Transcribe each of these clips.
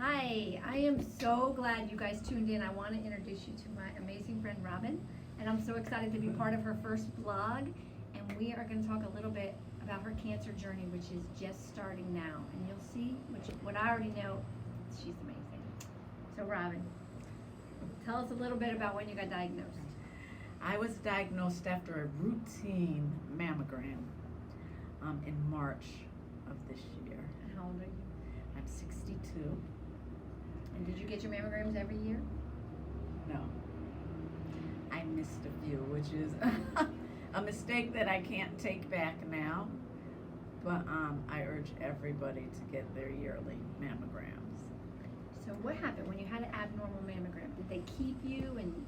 Hi, I am so glad you guys tuned in. I want to introduce you to my amazing friend Robin, and I'm so excited to be part of her first vlog. And we are going to talk a little bit about her cancer journey, which is just starting now. And you'll see, what I already know, she's amazing. So, Robin, tell us a little bit about when you got diagnosed. I was diagnosed after a routine mammogram in March of this year. And how old are you? I'm 62. And did you get your mammograms every year? No. I missed a few, which is a mistake that I can't take back now. But I urge everybody to get their yearly mammograms. So what happened when you had an abnormal mammogram? Did they keep you and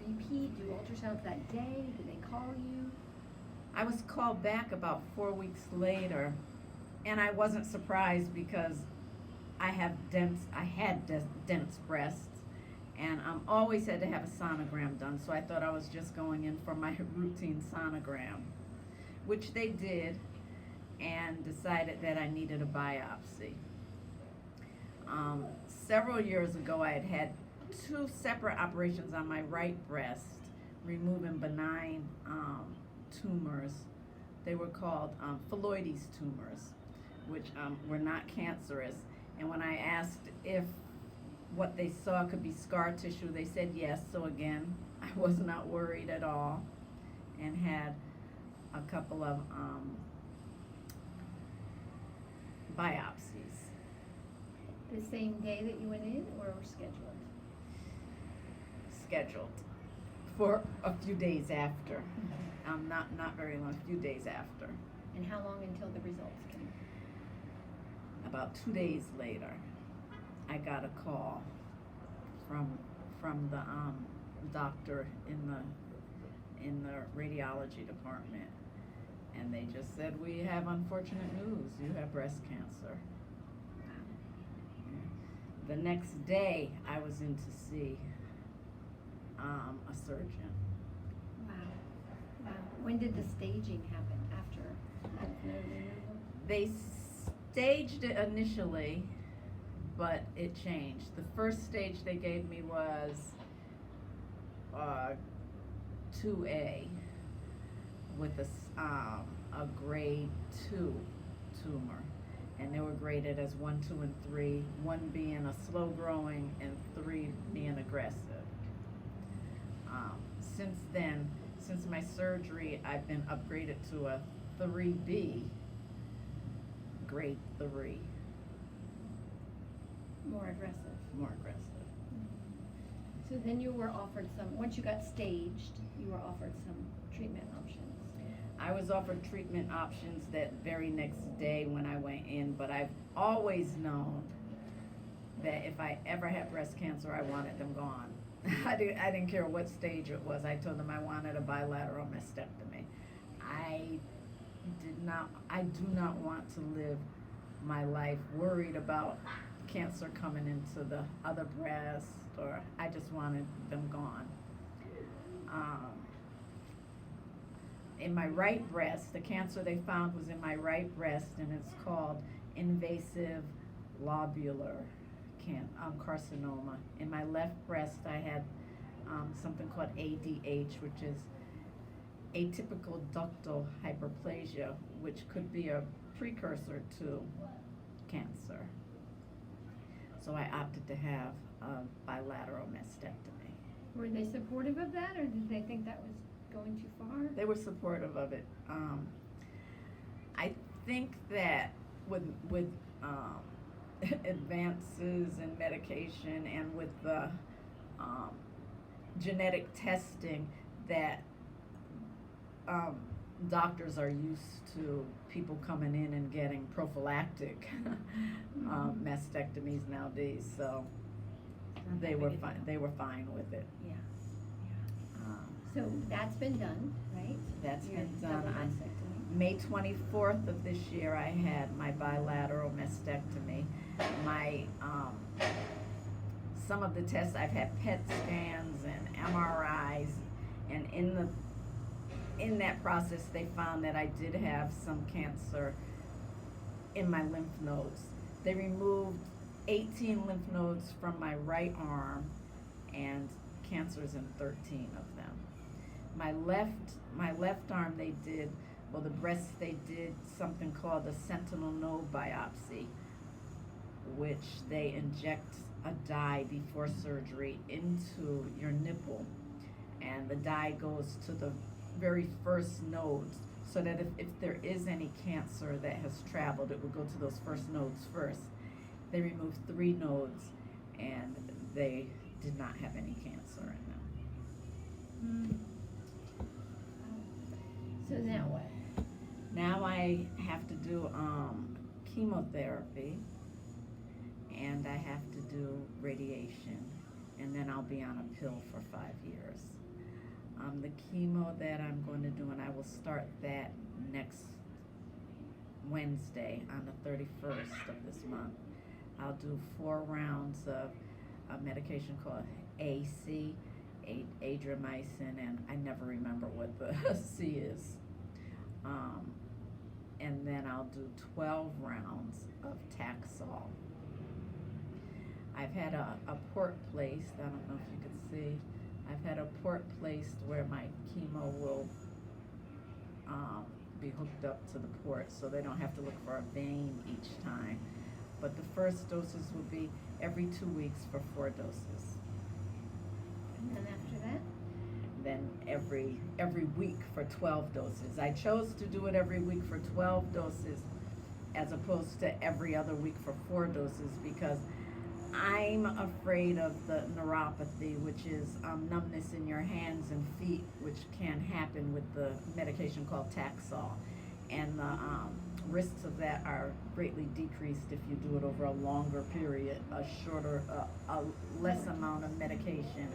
repeat, do ultrasounds that day? Did they call you? I was called back about 4 weeks later, and I wasn't surprised because I had dense breasts, and always had to have a sonogram done. So I thought I was just going in for my routine sonogram, which they did, and decided that I needed a biopsy. Several years ago, I had 2 separate operations on my right breast, removing benign tumors. They were called phylloides tumors, which were not cancerous. And when I asked if what they saw could be scar tissue, they said yes. So again, I was not worried at all, and had a couple of biopsies. The same day that you went in, or were Scheduled for a few days after. Not very long, a few days after. And how long until the results came? About 2 days later, I got a call from the doctor in the radiology department, and they just said, "We have unfortunate news. You have breast cancer." The next day, I was in to see a surgeon. Wow. Wow. When did the staging happen after lymph node removal? They staged it initially, but it changed. The first stage they gave me was 2A with a grade 2 tumor. And they were graded as 1, 2, and 3, 1 being a slow growing and 3 being aggressive. Since then, since my surgery, I've been upgraded to a 3B, grade 3. More aggressive. More aggressive. So then you were offered once you got staged, you were offered some treatment options. I was offered treatment options that very next day when I went in, but I've always known that if I ever had breast cancer, I wanted them gone. I didn't care what stage it was. I told them I wanted a bilateral mastectomy. I do not want to live my life worried about cancer coming into the other breast, or I just wanted them gone. In my right breast, the cancer they found was in my right breast, and it's called invasive lobular carcinoma. In my left breast, I had something called ADH, which is atypical ductal hyperplasia, which could be a precursor to cancer. So I opted to have a bilateral mastectomy. Were they supportive of that, or did they think that was going too far? They were supportive of it. I think that with advances in medication and with the genetic testing, that doctors are used to people coming in and getting prophylactic mastectomies nowadays, so they were fine. They were fine with it. Yeah. So that's been done, right? That's Your been done. double On mastectomy. May 24th of this year, I had my bilateral mastectomy. My some of the tests, I've had PET scans and MRIs, and in that process, they found that I did have some cancer in my lymph nodes. They removed 18 lymph nodes from my right arm, and cancer's in 13 of them. My left arm, they did, well, the breast, they did something called a sentinel node biopsy, which they inject a dye before surgery into your nipple, and the dye goes to the very first nodes, so that if there is any cancer that has traveled, it would go to those first nodes first. They removed 3 nodes, and they did not have any cancer in them. So now what? Now I have to do chemotherapy, and I have to do radiation, and then I'll be on a pill for 5 years. The chemo that I'm going to do, and I will start that next Wednesday on the 31st of this month. I'll do 4 rounds of a medication called AC, adriamycin, and I never remember what the C is. And then I'll do 12 rounds of Taxol. I've had a port placed, I don't know if you can see, I've had a port placed where my chemo will be hooked up to the port, so they don't have to look for a vein each time. But the first doses will be every 2 weeks for 4 doses. And then after that? Then every week for 12 doses. I chose to do it every week for 12 doses as opposed to every other week for 4 doses, because I'm afraid of the neuropathy, which is numbness in your hands and feet, which can happen with the medication called Taxol. And the risks of that are greatly decreased if you do it over a longer period, a less amount of medication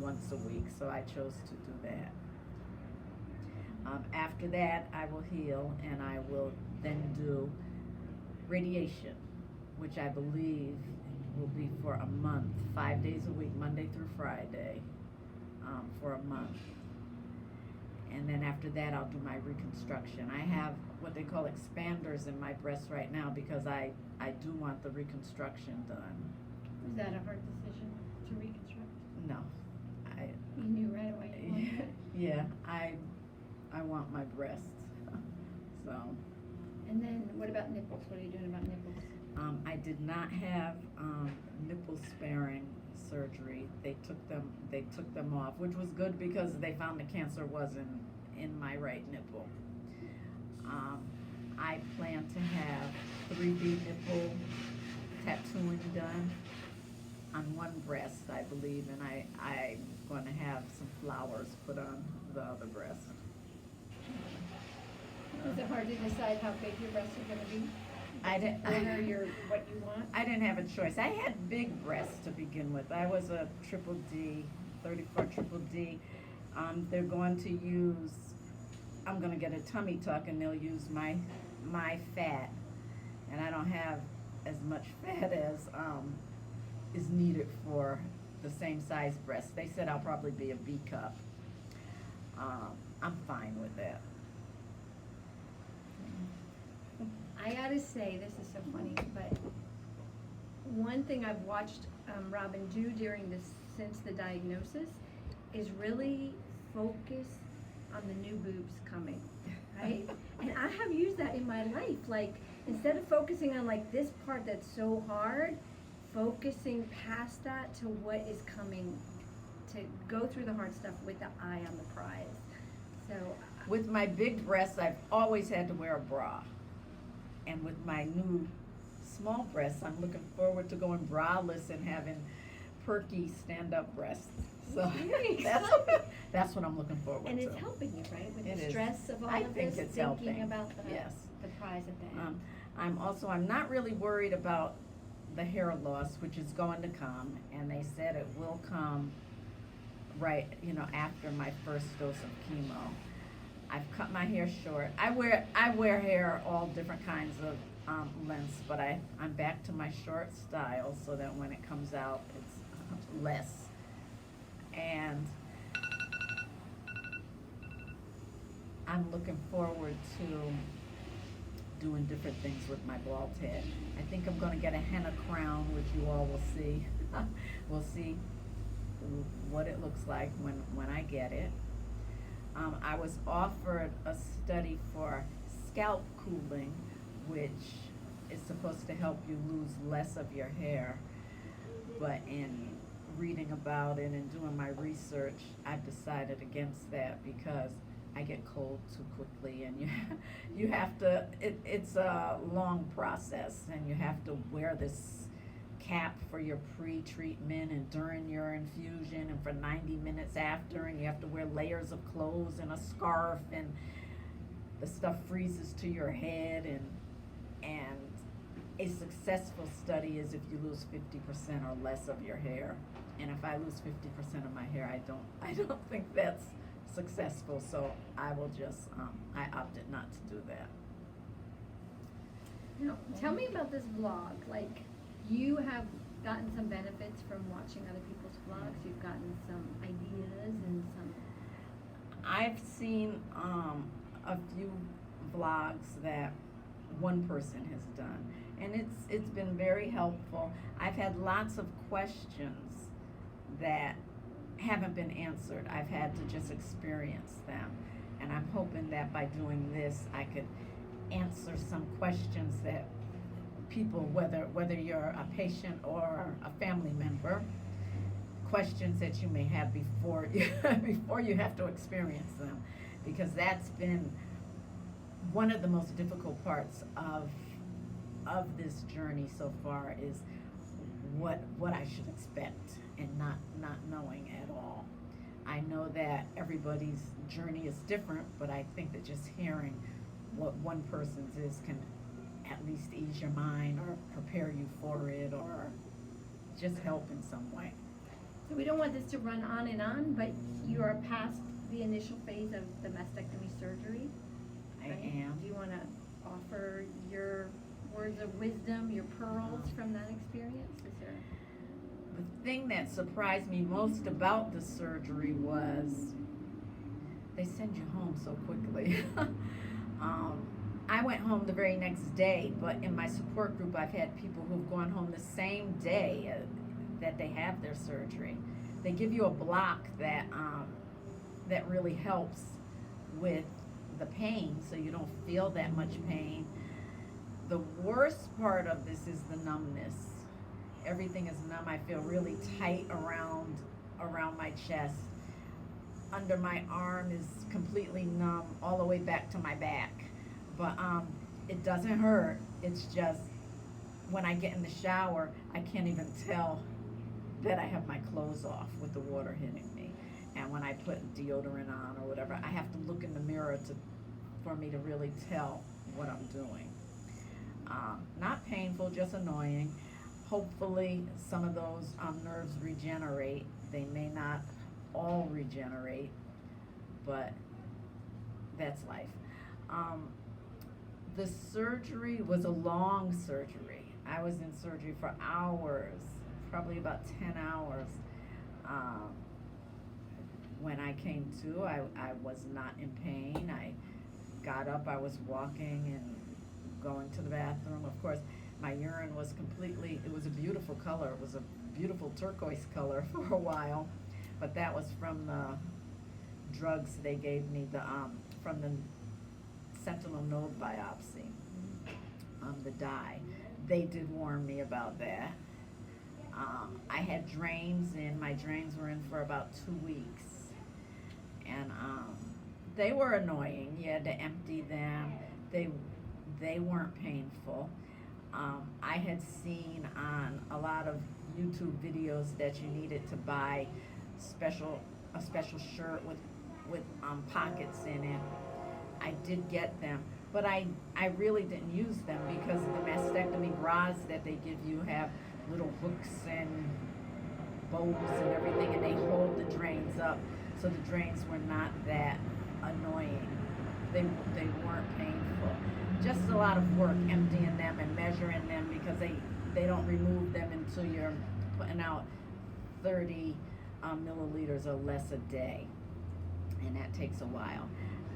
once a week. So I chose to do that. After that, I will heal, and I will then do radiation, which I believe will be for a month, 5 days a week, Monday through Friday, for a month. And then after that, I'll do my reconstruction. I have what they call expanders in my breast right now because I do want the reconstruction done. Was that a hard decision to reconstruct? No. You knew right away you wanted it? Yeah, I want my breasts. So. And then what about nipples? What are you doing about nipples? I did not have nipple sparing surgery. They took them off, which was good because they found the cancer was in my right nipple. I plan to have 3D nipple tattooing done on one breast, I believe, and I'm going to have some flowers put on the other breast. Is it hard to decide how big your breasts are going to be? I didn't order what you want? I didn't have a choice. I had big breasts to begin with. I was a triple D, 34 triple D. They're going to use, I'm going to get a tummy tuck, and they'll use my fat, and I don't have as much fat as is needed for the same size breast. They said I'll probably be a B cup. I'm fine with that. I gotta say, this is so funny, but one thing I've watched Robin do since the diagnosis is really focus on the new boobs coming, right? And I have used that in my life. Like, instead of focusing on like this part that's so hard, focusing past that to what is coming, to go through the hard stuff with the eye on the prize. So with my big breasts, I've always had to wear a bra. And with my new small breasts, I'm looking forward to going braless and having perky stand-up breasts. So that's what I'm looking forward to. And it's helping you, right? With it the is. stress of all I of think this, it's thinking helping. about Yes. the prize at the end. I'm not really worried about the hair loss, which is going to come, and they said it will come right, after my first dose of chemo. I've cut my hair short. I wear hair all different kinds of lengths, but I'm back to my short style so that when it comes out, it's less. And I'm looking forward to doing different things with my bald head. I think I'm going to get a henna crown, which you all will see. We'll see what it looks like when I get it. I was offered a study for scalp cooling, which is supposed to help you lose less of your hair. But in reading about it and doing my research, I've decided against that because I get cold too quickly, and you have to, it's a long process, and you have to wear this cap for your pre-treatment and during your infusion and for 90 minutes after, and you have to wear layers of clothes and a scarf, and the stuff freezes to your head, and a successful study is if you lose 50% or less of your hair. And if I lose 50% of my hair, I don't think that's successful, so I will just I opted not to do that. Now, tell me about this vlog. Like, you have gotten some benefits from watching other people's vlogs. You've gotten some ideas and some. I've seen a few vlogs that one person has done, and it's been very helpful. I've had lots of questions that haven't been answered. I've had to just experience them, and I'm hoping that by doing this I could answer some questions that people, whether you're a patient or a family member, questions that you may have before you have to experience them, because that's been one of the most difficult parts of this journey so far, is what I should expect and not knowing at all. I know that everybody's journey is different, but I think that just hearing what one person's is can at least ease your mind or prepare you for it or just help in some way. So we don't want this to run on and on, but you are past the initial phase of the mastectomy surgery. I right? am. Do you want to offer your words of wisdom, your pearls from that experience? Is there? The thing that surprised me most about the surgery was they send you home so quickly. I went home the very next day, but in my support group I've had people who've gone home the same day that they have their surgery. They give you a block that really helps with the pain, so you don't feel that much pain. The worst part of this is the numbness. Everything is numb. I feel really tight around my chest. Under my arm is completely numb all the way back to my back. But it doesn't hurt. It's just when I get in the shower, I can't even tell that I have my clothes off with the water hitting me. And when I put deodorant on or whatever, I have to look in the mirror for me to really tell what I'm doing. Not painful, just annoying. Hopefully some of those nerves regenerate. They may not all regenerate, but that's life. The surgery was a long surgery. I was in surgery for hours, probably about 10 hours. When I came to, I was not in pain. I got up, I was walking and going to the bathroom. Of course, my urine was it was a beautiful color. It was a beautiful turquoise color for a while, but that was from the drugs they gave me, from the sentinel node biopsy, the dye. They did warn me about that. I had drains in. My drains were in for about 2 weeks, and they were annoying. You had to empty them. They weren't painful. I had seen on a lot of YouTube videos that you needed to buy a special shirt with pockets in it. I did get them, but I really didn't use them because the mastectomy bras that they give you have little hooks and bows and everything, and they hold the drains up, so the drains were not that annoying. They weren't painful. Just a lot of work emptying them and measuring them, because they don't remove them until you're putting out 30 milliliters or less a day, and that takes a while.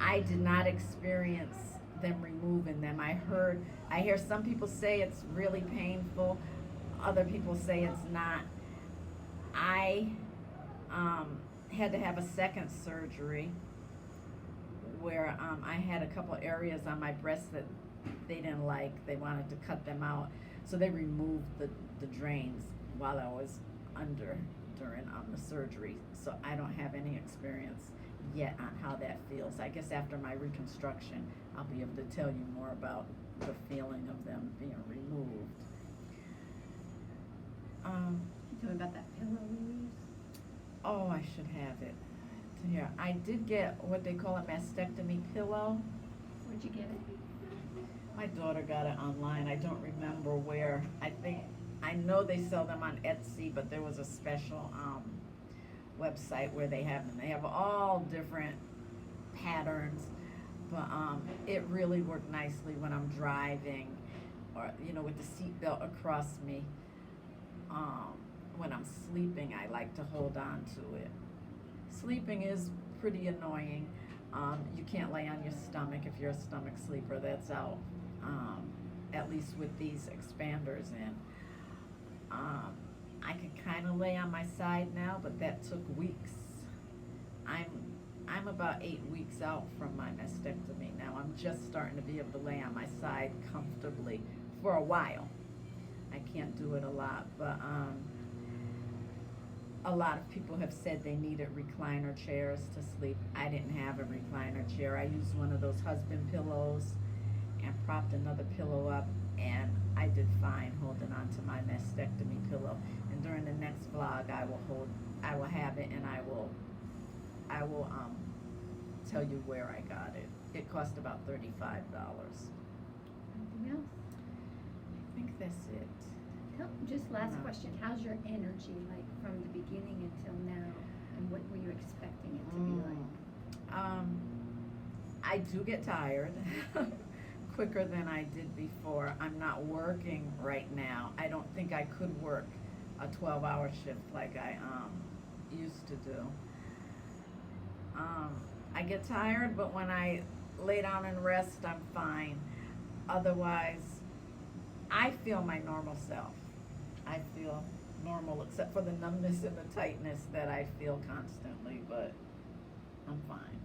I did not experience them removing them. I hear some people say it's really painful, other people say it's not. I had to have a second surgery where I had a couple areas on my breast that they didn't like. They wanted to cut them out, so they removed the drains while I was during the surgery. So I don't have any experience yet on how that feels. I guess after my reconstruction, I'll be able to tell you more about the feeling of them being removed. Tell me about that pillow we use. Oh, I should have it here. I did get what they call a mastectomy pillow. Where'd you get it? My daughter got it online. I don't remember where. I know they sell them on Etsy, but there was a special website where they have them. They have all different patterns, but it really worked nicely when I'm driving, or with the seatbelt across me. When I'm sleeping, I like to hold on to it. Sleeping is pretty annoying. You can't lay on your stomach if you're a stomach sleeper. That's out, at least with these expanders in. I can kind of lay on my side now, but that took weeks. I'm about 8 weeks out from my mastectomy now. I'm just starting to be able to lay on my side comfortably for a while. I can't do it a lot, but a lot of people have said they needed recliner chairs to sleep. I didn't have a recliner chair. I used one of those husband pillows and propped another pillow up, and I did fine holding on to my mastectomy pillow. And during the next vlog, I will have it, and I will tell you where I got it. It cost about $35. Anything else? I think that's it. Just last No. question. How's your energy like from the beginning until now? And what were you expecting it to be like? I do get tired quicker than I did before. I'm not working right now. I don't think I could work a 12-hour shift like I used to do. I get tired, but when I lay down and rest, I'm fine. Otherwise, I feel my normal self. I feel normal, except for the numbness and the tightness that I feel constantly, but I'm fine.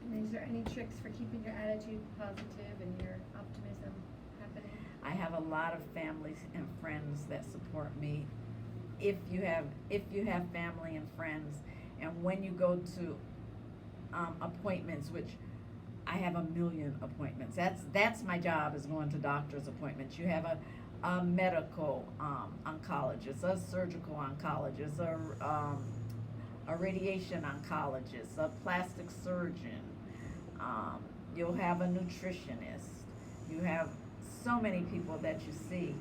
And is there any tricks for keeping your attitude positive and your optimism happening? I have a lot of families and friends that support me. If you have family and friends, and when you go to appointments, which I have a million appointments. That's my job, is going to doctor's appointments. You have a medical oncologist, a surgical oncologist, a radiation oncologist, a plastic surgeon. You'll have a nutritionist. You have so many people that you see.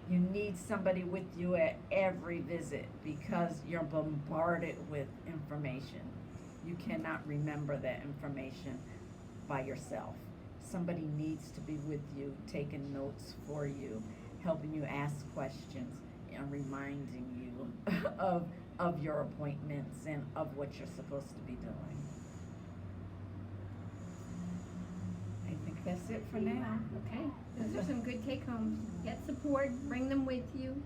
You need somebody with you at every visit because you're bombarded with information. You cannot remember that information by yourself. Somebody needs to be with you, taking notes for you, helping you ask questions, and reminding you of your appointments and of what you're supposed to be doing. I think that's it for now. Okay, those are some good take homes. Get support, bring them with you,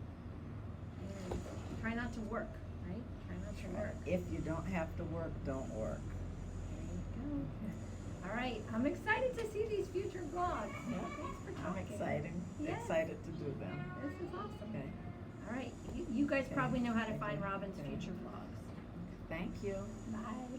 and try not to work, right? Try not to work. If you don't have to work, don't work. There you go. All right, I'm excited to see these future vlogs. Yeah. Thanks for I'm talking. Yes. excited to do them. This is awesome. Okay. All right, you guys Okay. probably know how to Thank find you. Robin's Okay. future vlogs. Thank you. Bye.